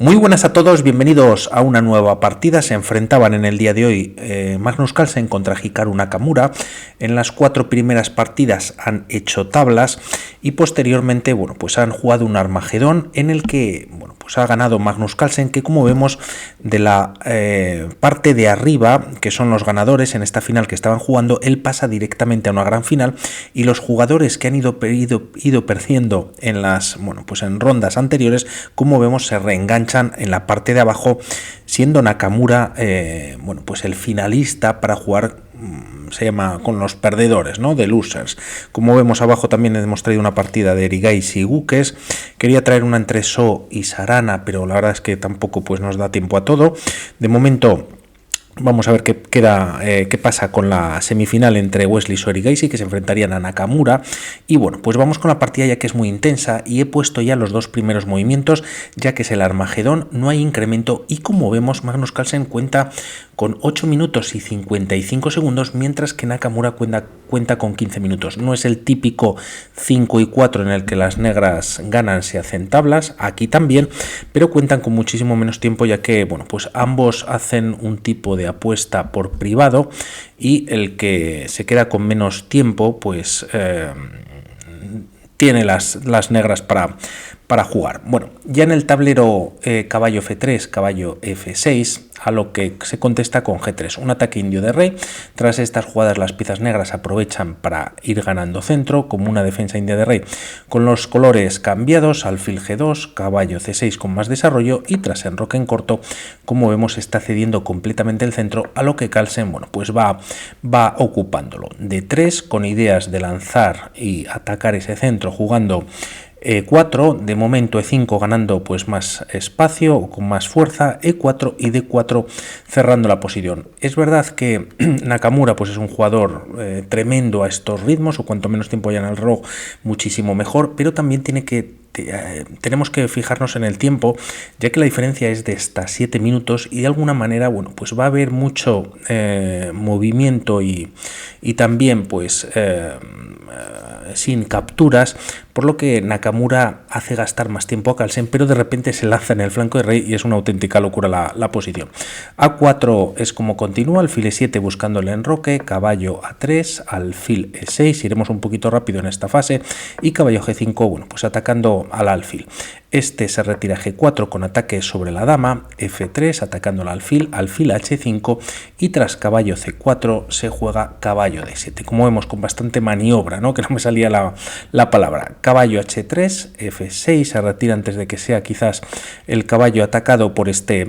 Muy buenas a todos, bienvenidos a una nueva partida. Se enfrentaban en el día de hoy Magnus Carlsen contra Hikaru Nakamura. En las 4 primeras partidas han hecho tablas y posteriormente, bueno, pues han jugado un Armagedón en el que, bueno, pues ha ganado Magnus Carlsen, que como vemos de la parte de arriba, que son los ganadores en esta final que estaban jugando, él pasa directamente a una gran final y los jugadores que han ido perdiendo en las, bueno, pues en rondas anteriores, como vemos, se reenganchan en la parte de abajo, siendo Nakamura bueno, pues el finalista para jugar, se llama con los perdedores, ¿no? De losers. Como vemos abajo también hemos traído una partida de Erigaisi y Gukes. Quería traer una entre So y Sarana, pero la verdad es que tampoco pues nos da tiempo a todo. De momento vamos a ver qué pasa con la semifinal entre Wesley So y Erigaisi, que se enfrentarían a Nakamura. Y bueno, pues vamos con la partida, ya que es muy intensa, y he puesto ya los 2 primeros movimientos, ya que es el Armagedón, no hay incremento, y como vemos Magnus Carlsen cuenta con 8 minutos y 55 segundos, mientras que Nakamura cuenta con 15 minutos. No es el típico 5 y 4 en el que las negras ganan, se hacen tablas, aquí también, pero cuentan con muchísimo menos tiempo, ya que, bueno, pues ambos hacen un tipo de apuesta por privado y el que se queda con menos tiempo pues tiene las negras para jugar. Bueno, ya en el tablero caballo F3, caballo F6, a lo que se contesta con G3, un ataque indio de rey. Tras estas jugadas las piezas negras aprovechan para ir ganando centro, como una defensa india de rey con los colores cambiados, alfil G2, caballo C6 con más desarrollo, y tras enroque en corto, como vemos, está cediendo completamente el centro, a lo que Carlsen, bueno, pues va ocupándolo. D3 con ideas de lanzar y atacar ese centro jugando E4, de momento E5 ganando pues más espacio o con más fuerza, E4 y D4 cerrando la posición. Es verdad que Nakamura pues es un jugador tremendo a estos ritmos, o cuanto menos tiempo haya en el reloj muchísimo mejor, pero también tenemos que fijarnos en el tiempo, ya que la diferencia es de hasta 7 minutos y de alguna manera, bueno, pues va a haber mucho movimiento y también pues sin capturas, por lo que Nakamura hace gastar más tiempo a Carlsen, pero de repente se lanza en el flanco de rey y es una auténtica locura la posición. A4 es como continúa, alfil E7 buscando el enroque, caballo A3, alfil E6, iremos un poquito rápido en esta fase, y caballo G5, bueno, pues atacando al alfil. Este se retira G4 con ataque sobre la dama, F3 atacando al alfil, alfil H5, y tras caballo C4 se juega caballo D7. Como vemos, con bastante maniobra, ¿no? Que no me salía la palabra. Caballo H3, F6, se retira antes de que sea quizás el caballo atacado por este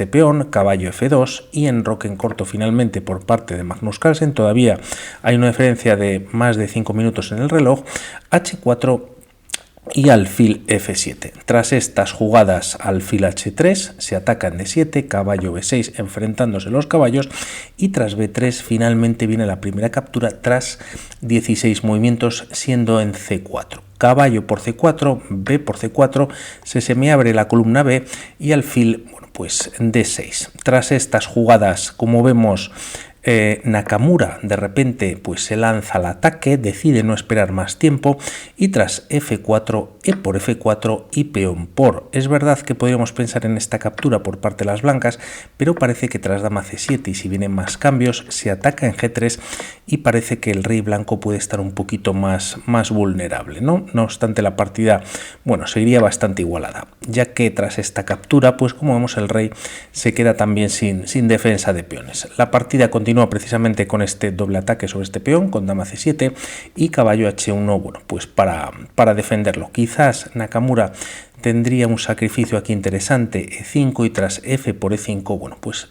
peón, caballo F2, y enroque en corto finalmente por parte de Magnus Carlsen. Todavía hay una diferencia de más de 5 minutos en el reloj, H4 y alfil F7. Tras estas jugadas, alfil H3, se atacan D7, caballo B6 enfrentándose los caballos, y tras B3 finalmente viene la primera captura tras 16 movimientos, siendo en C4. Caballo por C4, B por C4, se semiabre la columna B y alfil, bueno, pues D6. Tras estas jugadas, como vemos, Nakamura de repente pues se lanza al ataque, decide no esperar más tiempo, y tras F4, E por F4 y peón por. Es verdad que podríamos pensar en esta captura por parte de las blancas, pero parece que tras dama C7 y si vienen más cambios se ataca en G3 y parece que el rey blanco puede estar un poquito más vulnerable, ¿no? No obstante, la partida, bueno, seguiría bastante igualada, ya que tras esta captura, pues como vemos, el rey se queda también sin defensa de peones. La partida continúa precisamente con este doble ataque sobre este peón, con dama C7 y caballo H1, bueno, pues para defenderlo. Quizás Nakamura tendría un sacrificio aquí interesante, E5, y tras F por E5, bueno, pues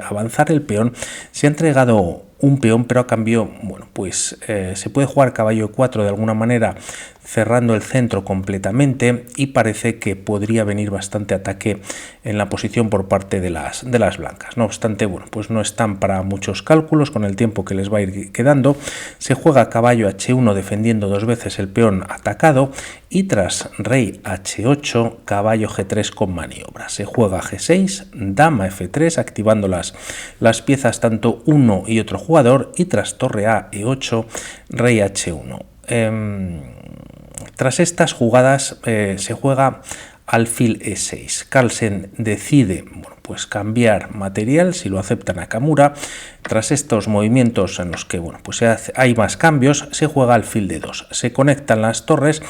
avanzar el peón. Se ha entregado un peón, pero a cambio, bueno, pues se puede jugar caballo E4 de alguna manera, cerrando el centro completamente, y parece que podría venir bastante ataque en la posición por parte de las blancas. No obstante, bueno, pues no están para muchos cálculos con el tiempo que les va a ir quedando. Se juega caballo H1 defendiendo 2 veces el peón atacado, y tras rey H8, caballo G3 con maniobra. Se juega G6, dama F3 activando las piezas tanto uno y otro jugador, y tras torre A E8, rey H1. Tras estas jugadas se juega alfil E6. Carlsen decide, bueno, pues cambiar material, si lo acepta Nakamura. Tras estos movimientos en los que, bueno, pues hay más cambios, se juega alfil D2, se conectan las torres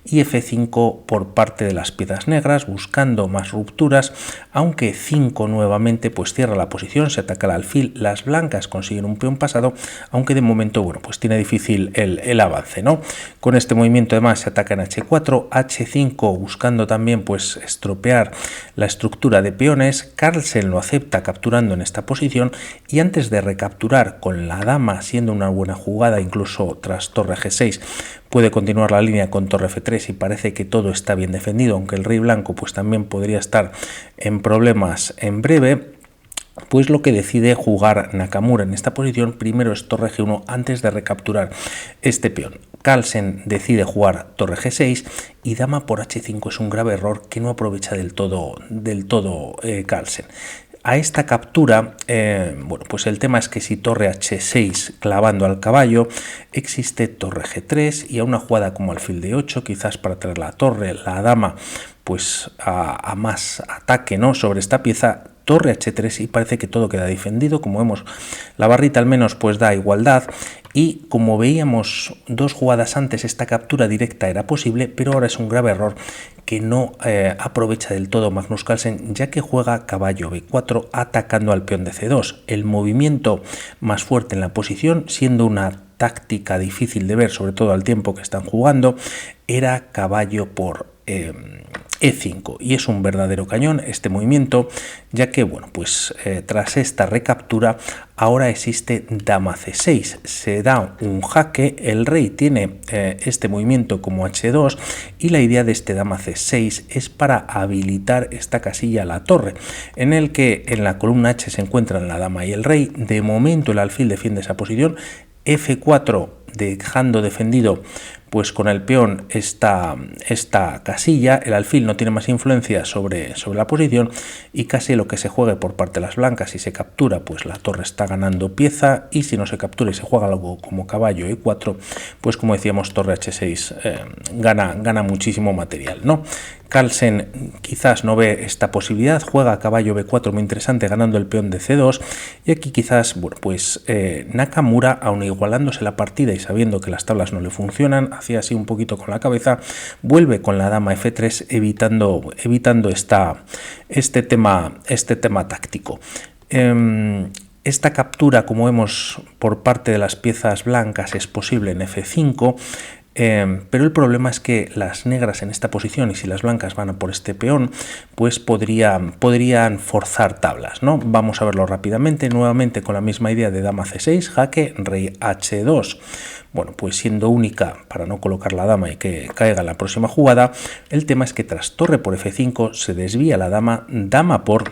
y F5 por parte de las piezas negras, buscando más rupturas, aunque 5 nuevamente pues cierra la posición, se ataca el alfil, las blancas consiguen un peón pasado, aunque de momento, bueno, pues tiene difícil el avance, ¿no? Con este movimiento además se ataca en H4, H5, buscando también pues estropear la estructura de peones. Carlsen lo acepta capturando en esta posición, y antes de recapturar con la dama, siendo una buena jugada, incluso tras torre G6, puede continuar la línea con torre F3 y parece que todo está bien defendido, aunque el rey blanco pues también podría estar en problemas en breve. Pues lo que decide jugar Nakamura en esta posición primero es torre G1 antes de recapturar este peón. Carlsen decide jugar torre G6 y dama por H5 es un grave error que no aprovecha del todo Carlsen. A esta captura, bueno, pues el tema es que si torre H6 clavando al caballo, existe torre G3 y a una jugada como alfil D8, quizás para traer la torre, la dama, pues a más ataque, ¿no?, sobre esta pieza, torre H3 y parece que todo queda defendido. Como vemos, la barrita al menos pues da igualdad, y como veíamos 2 jugadas antes, esta captura directa era posible, pero ahora es un grave error que no aprovecha del todo Magnus Carlsen, ya que juega caballo B4 atacando al peón de C2, el movimiento más fuerte en la posición, siendo una táctica difícil de ver, sobre todo al tiempo que están jugando, era caballo por E5, y es un verdadero cañón este movimiento, ya que, bueno, pues tras esta recaptura ahora existe dama C6, se da un jaque, el rey tiene este movimiento como H2, y la idea de este dama C6 es para habilitar esta casilla a la torre, en el que en la columna H se encuentran la dama y el rey. De momento el alfil defiende esa posición, F4 dejando defendido pues con el peón esta casilla, el alfil no tiene más influencia sobre la posición, y casi lo que se juegue por parte de las blancas, si se captura pues la torre está ganando pieza, y si no se captura y se juega algo como caballo E4, pues como decíamos torre H6 gana muchísimo material, ¿no? Carlsen quizás no ve esta posibilidad, juega caballo B4 muy interesante ganando el peón de C2, y aquí quizás, bueno, pues Nakamura, aun igualándose la partida y sabiendo que las tablas no le funcionan, hacía así un poquito con la cabeza, vuelve con la dama F3 evitando este tema táctico. Esta captura, como vemos por parte de las piezas blancas, es posible en F5, pero el problema es que las negras en esta posición, y si las blancas van a por este peón, pues podrían forzar tablas, ¿no? Vamos a verlo rápidamente, nuevamente con la misma idea de dama C6, jaque, rey H2. Bueno, pues siendo única para no colocar la dama y que caiga en la próxima jugada, el tema es que tras torre por F5 se desvía la dama, dama por,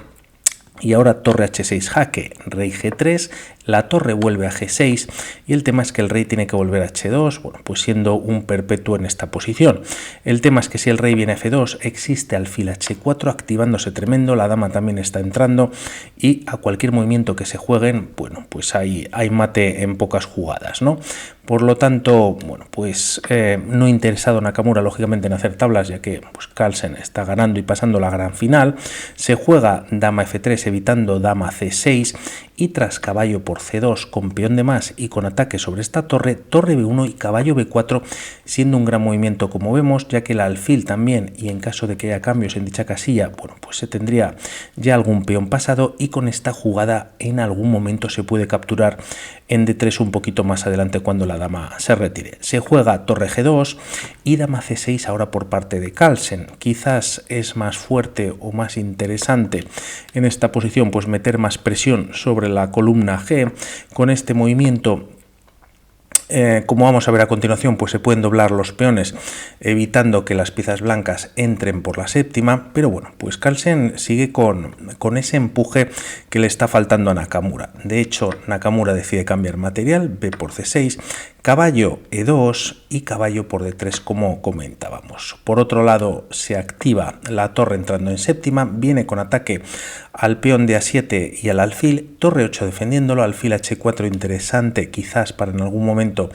y ahora torre H6 jaque, rey G3, la torre vuelve a G6, y el tema es que el rey tiene que volver a H2, bueno, pues siendo un perpetuo en esta posición. El tema es que si el rey viene a F2, existe alfil H4 activándose tremendo, la dama también está entrando, y a cualquier movimiento que se jueguen, bueno, pues hay mate en pocas jugadas, ¿no? Por lo tanto, bueno, pues no interesado Nakamura lógicamente en hacer tablas, ya que pues Carlsen está ganando y pasando la gran final. Se juega dama F3 evitando dama C6, y tras caballo por C2 con peón de más y con ataque sobre esta torre, torre B1 y caballo B4, siendo un gran movimiento como vemos, ya que el alfil también, y en caso de que haya cambios en dicha casilla, bueno, pues se tendría ya algún peón pasado, y con esta jugada en algún momento se puede capturar en D3 un poquito más adelante cuando la dama se retire. Se juega torre G2 y dama C6 ahora por parte de Carlsen. Quizás es más fuerte o más interesante en esta posición pues meter más presión sobre la columna G. Con este movimiento, como vamos a ver a continuación, pues se pueden doblar los peones evitando que las piezas blancas entren por la séptima, pero bueno, pues Carlsen sigue con ese empuje que le está faltando a Nakamura. De hecho, Nakamura decide cambiar material, B por C6, Caballo E2 y caballo por D3 como comentábamos. Por otro lado se activa la torre entrando en séptima, viene con ataque al peón de A7 y al alfil, torre 8 defendiéndolo, alfil H4 interesante quizás para en algún momento,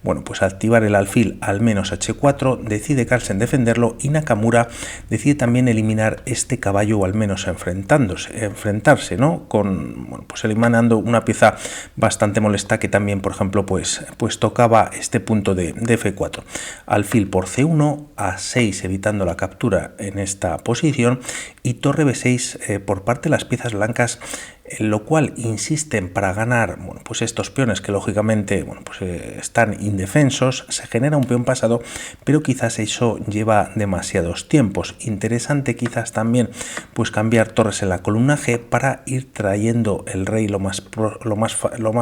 bueno, pues activar el alfil al menos H4, decide Carlsen defenderlo y Nakamura decide también eliminar este caballo o al menos enfrentarse, ¿no? Con, bueno, pues eliminando una pieza bastante molesta que también, por ejemplo, pues tocaba este punto de F4. Alfil por C1, A6 evitando la captura en esta posición y torre B6 por parte de las piezas blancas, en lo cual insisten para ganar, bueno, pues estos peones que lógicamente, bueno, pues están indefensos, se genera un peón pasado, pero quizás eso lleva demasiados tiempos. Interesante quizás también pues cambiar torres en la columna G para ir trayendo el rey lo más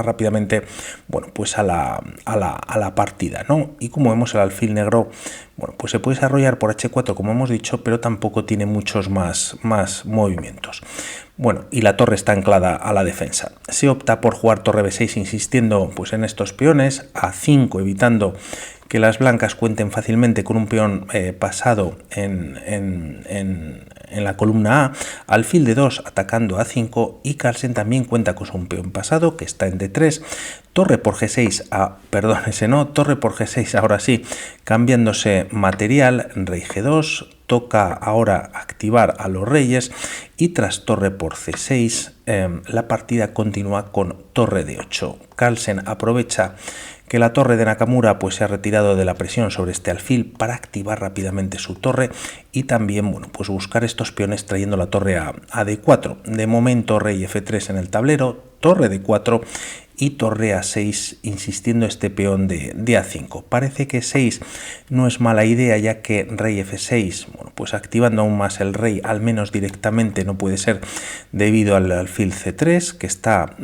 rápidamente, bueno, pues a la partida, ¿no? Y como vemos, el alfil negro, bueno, pues se puede desarrollar por H4 como hemos dicho, pero tampoco tiene muchos más movimientos. Bueno, y la torre está anclada a la defensa. Se opta por jugar torre B6 insistiendo pues en estos peones, A5 evitando que las blancas cuenten fácilmente con un peón pasado en la columna A, alfil de 2 atacando A5 y Carlsen también cuenta con un peón pasado que está en D3, torre por G6, torre por G6 ahora sí, cambiándose material, rey G2, toca ahora activar a los reyes y tras torre por C6 la partida continúa con torre D8. Carlsen aprovecha que la torre de Nakamura pues se ha retirado de la presión sobre este alfil para activar rápidamente su torre y también, bueno, pues buscar estos peones trayendo la torre a D4. De momento rey F3 en el tablero, torre D4 y torre A6 insistiendo este peón de A5. Parece que 6 no es mala idea, ya que rey F6, bueno, pues activando aún más el rey, al menos directamente no puede ser debido al alfil C3 que está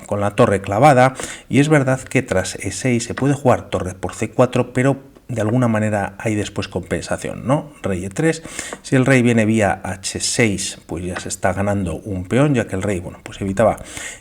con la torre clavada, y es verdad que tras E6 se puede jugar torre por C4, pero de alguna manera hay después compensación, ¿no? Rey E3, si el rey viene vía H6, pues ya se está ganando un peón, ya que el rey, bueno, pues evitaba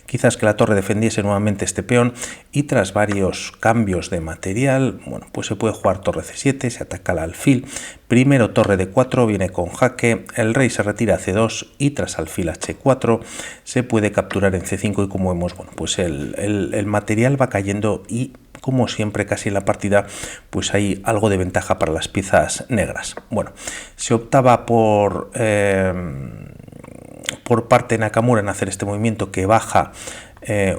quizás que la torre defendiese nuevamente este peón, y tras varios cambios de material, bueno, pues se puede jugar torre C7, se ataca al alfil, primero torre D4, viene con jaque, el rey se retira a C2 y tras alfil H4 se puede capturar en C5 y como vemos, bueno, pues el material va cayendo y como siempre casi en la partida pues hay algo de ventaja para las piezas negras. Bueno, se optaba por parte de Nakamura en hacer este movimiento que baja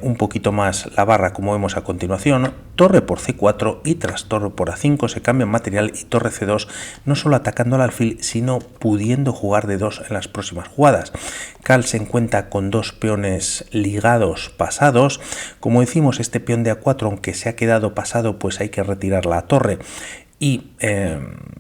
un poquito más la barra como vemos a continuación, torre por C4 y tras torre por A5 se cambia material y torre C2, no solo atacando al alfil sino pudiendo jugar de 2 en las próximas jugadas. Carlsen cuenta con dos peones ligados pasados, como decimos este peón de A4 aunque se ha quedado pasado pues hay que retirar la torre y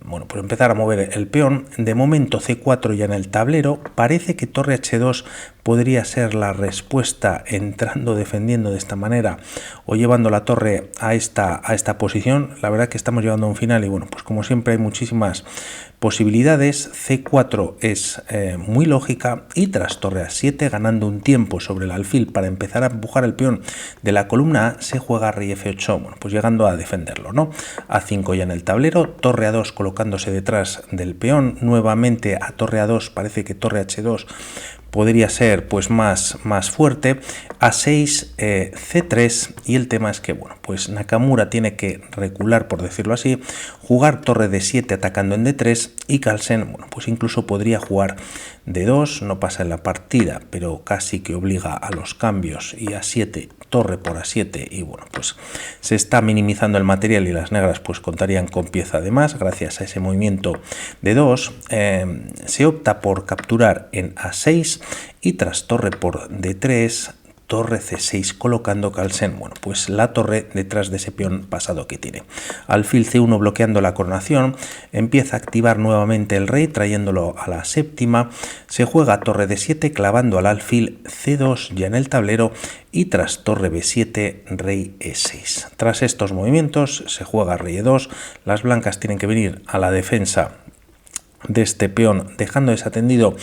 bueno, pues empezar a mover el peón. De momento C4 ya en el tablero, parece que torre H2 podría ser la respuesta entrando defendiendo de esta manera o llevando la torre a esta posición. La verdad que estamos llegando a un final y bueno, pues como siempre hay muchísimas posibilidades. C4 es muy lógica y tras torre A7 ganando un tiempo sobre el alfil para empezar a empujar el peón de la columna A, se juega rey F8, bueno, pues llegando a defenderlo, ¿no? A5 ya en el tablero, torre A2 colocándose detrás del peón, nuevamente a torre A2, parece que torre H2 podría ser pues más fuerte, A6, C3 y el tema es que bueno, pues Nakamura tiene que recular, por decirlo así, jugar torre D7 atacando en D3 y Carlsen, bueno, pues incluso podría jugar D2, no pasa en la partida, pero casi que obliga a los cambios y A7, torre por A7 y bueno, pues se está minimizando el material y las negras pues contarían con pieza de más gracias a ese movimiento de 2. Se opta por capturar en A6 y tras torre por D3, torre C6 colocando Carlsen, bueno, pues la torre detrás de ese peón pasado que tiene. Alfil C1 bloqueando la coronación, empieza a activar nuevamente el rey trayéndolo a la séptima, se juega torre D7 clavando al alfil C2 ya en el tablero y tras torre B7 rey E6. Tras estos movimientos se juega rey E2, las blancas tienen que venir a la defensa de este peón, dejando desatendido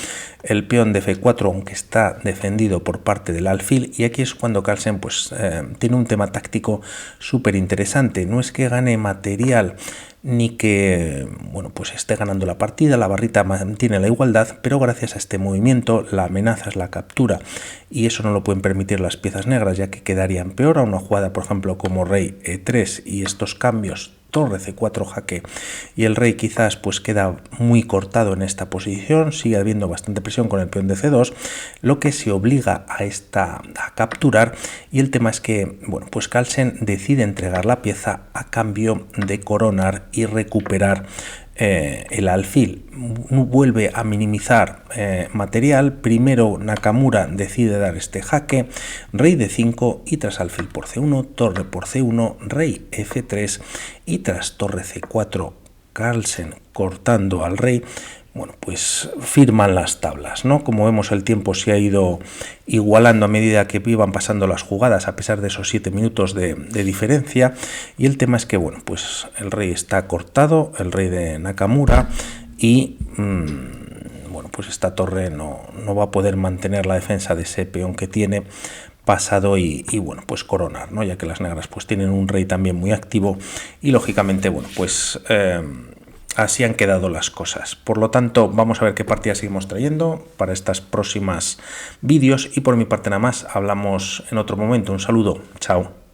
el peón de F4, aunque está defendido por parte del alfil. Y aquí es cuando Carlsen pues tiene un tema táctico súper interesante. No es que gane material ni que bueno, pues esté ganando la partida, la barrita mantiene la igualdad, pero gracias a este movimiento la amenaza es la captura, y eso no lo pueden permitir las piezas negras, ya que quedarían peor a una jugada, por ejemplo, como rey E3 y estos cambios torre C4 jaque, y el rey quizás pues queda muy cortado en esta posición, sigue habiendo bastante presión con el peón de C2, lo que se obliga a capturar. Y el tema es que bueno, pues Carlsen decide entregar la pieza a cambio de coronar y recuperar el alfil. Vuelve a minimizar material. Primero Nakamura decide dar este jaque, rey d5 y tras alfil por c1, torre por c1, rey f3 y tras torre c4 Carlsen cortando al rey. Bueno, pues firman las tablas, ¿no? Como vemos, el tiempo se ha ido igualando a medida que iban pasando las jugadas, a pesar de esos 7 minutos de diferencia. Y el tema es que, bueno, pues el rey está cortado, el rey de Nakamura, y bueno, pues esta torre no va a poder mantener la defensa de ese peón que tiene pasado y bueno, pues coronar, ¿no? Ya que las negras pues tienen un rey también muy activo y lógicamente, bueno, pues así han quedado las cosas. Por lo tanto, vamos a ver qué partidas seguimos trayendo para estas próximas vídeos, y por mi parte nada más, hablamos en otro momento. Un saludo, chao.